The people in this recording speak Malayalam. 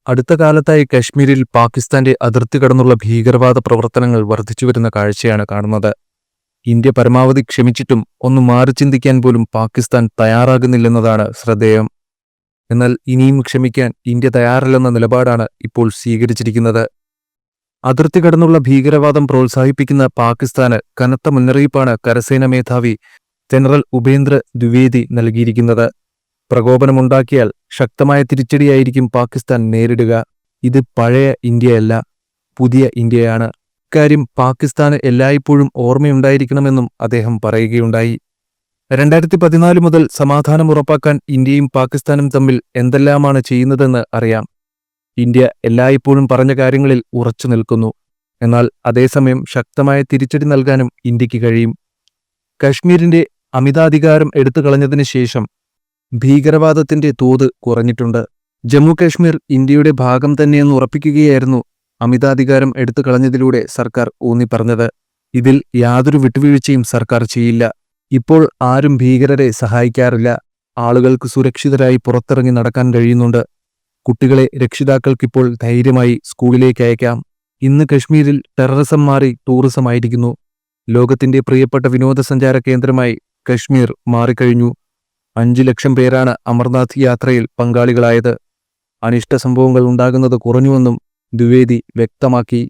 അടുത്ത കാലത്തായി കശ്മീരിൽ പാകിസ്ഥാന്റെ അതിർത്തി കടന്നുള്ള ഭീകരവാദ പ്രവർത്തനങ്ങൾ വർദ്ധിച്ചുവരുന്ന കാഴ്ചയാണ് കാണുന്നത്. ഇന്ത്യ പരമാവധി ക്ഷമിച്ചിട്ടും ഒന്ന് മാറി ചിന്തിക്കാൻ പോലും പാകിസ്ഥാൻ തയ്യാറാകുന്നില്ലെന്നതാണ് ശ്രദ്ധേയം. എന്നാൽ ഇനിയും ക്ഷമിക്കാൻ ഇന്ത്യ തയ്യാറല്ലെന്ന നിലപാടാണ് ഇപ്പോൾ സ്വീകരിച്ചിരിക്കുന്നത്. അതിർത്തി കടന്നുള്ള ഭീകരവാദം പ്രോത്സാഹിപ്പിക്കുന്ന പാകിസ്ഥാന് കനത്ത മുന്നറിയിപ്പാണ് കരസേനാ മേധാവി ജനറൽ ഉപേന്ദ്ര ദ്വിവേദി നൽകിയിരിക്കുന്നത്. പ്രകോപനമുണ്ടാക്കിയാൽ ശക്തമായ തിരിച്ചടിയായിരിക്കും പാകിസ്ഥാൻ നേരിടുക. ഇത് പഴയ ഇന്ത്യയല്ല, പുതിയ ഇന്ത്യയാണ്. ഇക്കാര്യം പാകിസ്ഥാന് എല്ലായ്പ്പോഴും ഓർമ്മയുണ്ടായിരിക്കണമെന്നും അദ്ദേഹം പറയുകയുണ്ടായി. 2014 മുതൽ സമാധാനം ഉറപ്പാക്കാൻ ഇന്ത്യയും പാകിസ്ഥാനും തമ്മിൽ എന്തെല്ലാമാണ് ചെയ്യുന്നതെന്ന് അറിയാം. ഇന്ത്യ എല്ലായ്പ്പോഴും പറഞ്ഞ കാര്യങ്ങളിൽ ഉറച്ചു നിൽക്കുന്നു. എന്നാൽ അതേസമയം ശക്തമായ തിരിച്ചടി നൽകാനും ഇന്ത്യക്ക് കഴിയും. കശ്മീരിന്റെ അമിതാധികാരം എടുത്തു കളഞ്ഞതിനു ശേഷം ഭീകരവാദത്തിന്റെ തോത് കുറഞ്ഞിട്ടുണ്ട്. ജമ്മു കശ്മീർ ഇന്ത്യയുടെ ഭാഗം തന്നെയെന്ന് ഉറപ്പിക്കുകയായിരുന്നു അമിതാധികാരം എടുത്തു കളഞ്ഞതിലൂടെ സർക്കാർ ഊന്നിപ്പറഞ്ഞത്. ഇതിൽ യാതൊരു വിട്ടുവീഴ്ചയും സർക്കാർ ചെയ്യില്ല. ഇപ്പോൾ ആരും ഭീകരരെ സഹായിക്കാറില്ല. ആളുകൾക്ക് സുരക്ഷിതരായി പുറത്തിറങ്ങി നടക്കാൻ കഴിയുന്നുണ്ട്. കുട്ടികളെ രക്ഷിതാക്കൾക്കിപ്പോൾ ധൈര്യമായി സ്കൂളിലേക്ക് അയക്കാം. ഇന്ന് കശ്മീരിൽ ടെററിസം മാറി ടൂറിസമായിരിക്കുന്നു. ലോകത്തിന്റെ പ്രിയപ്പെട്ട വിനോദസഞ്ചാര കേന്ദ്രമായി കശ്മീർ മാറിക്കഴിഞ്ഞു. 5 ലക്ഷം പേരാണ് അമർനാഥ് യാത്രയിൽ പങ്കാളികളായത്. അനിഷ്ട സംഭവങ്ങൾ ഉണ്ടാകുന്നത് കുറഞ്ഞുവെന്നും ദ്വിവേദി വ്യക്തമാക്കി.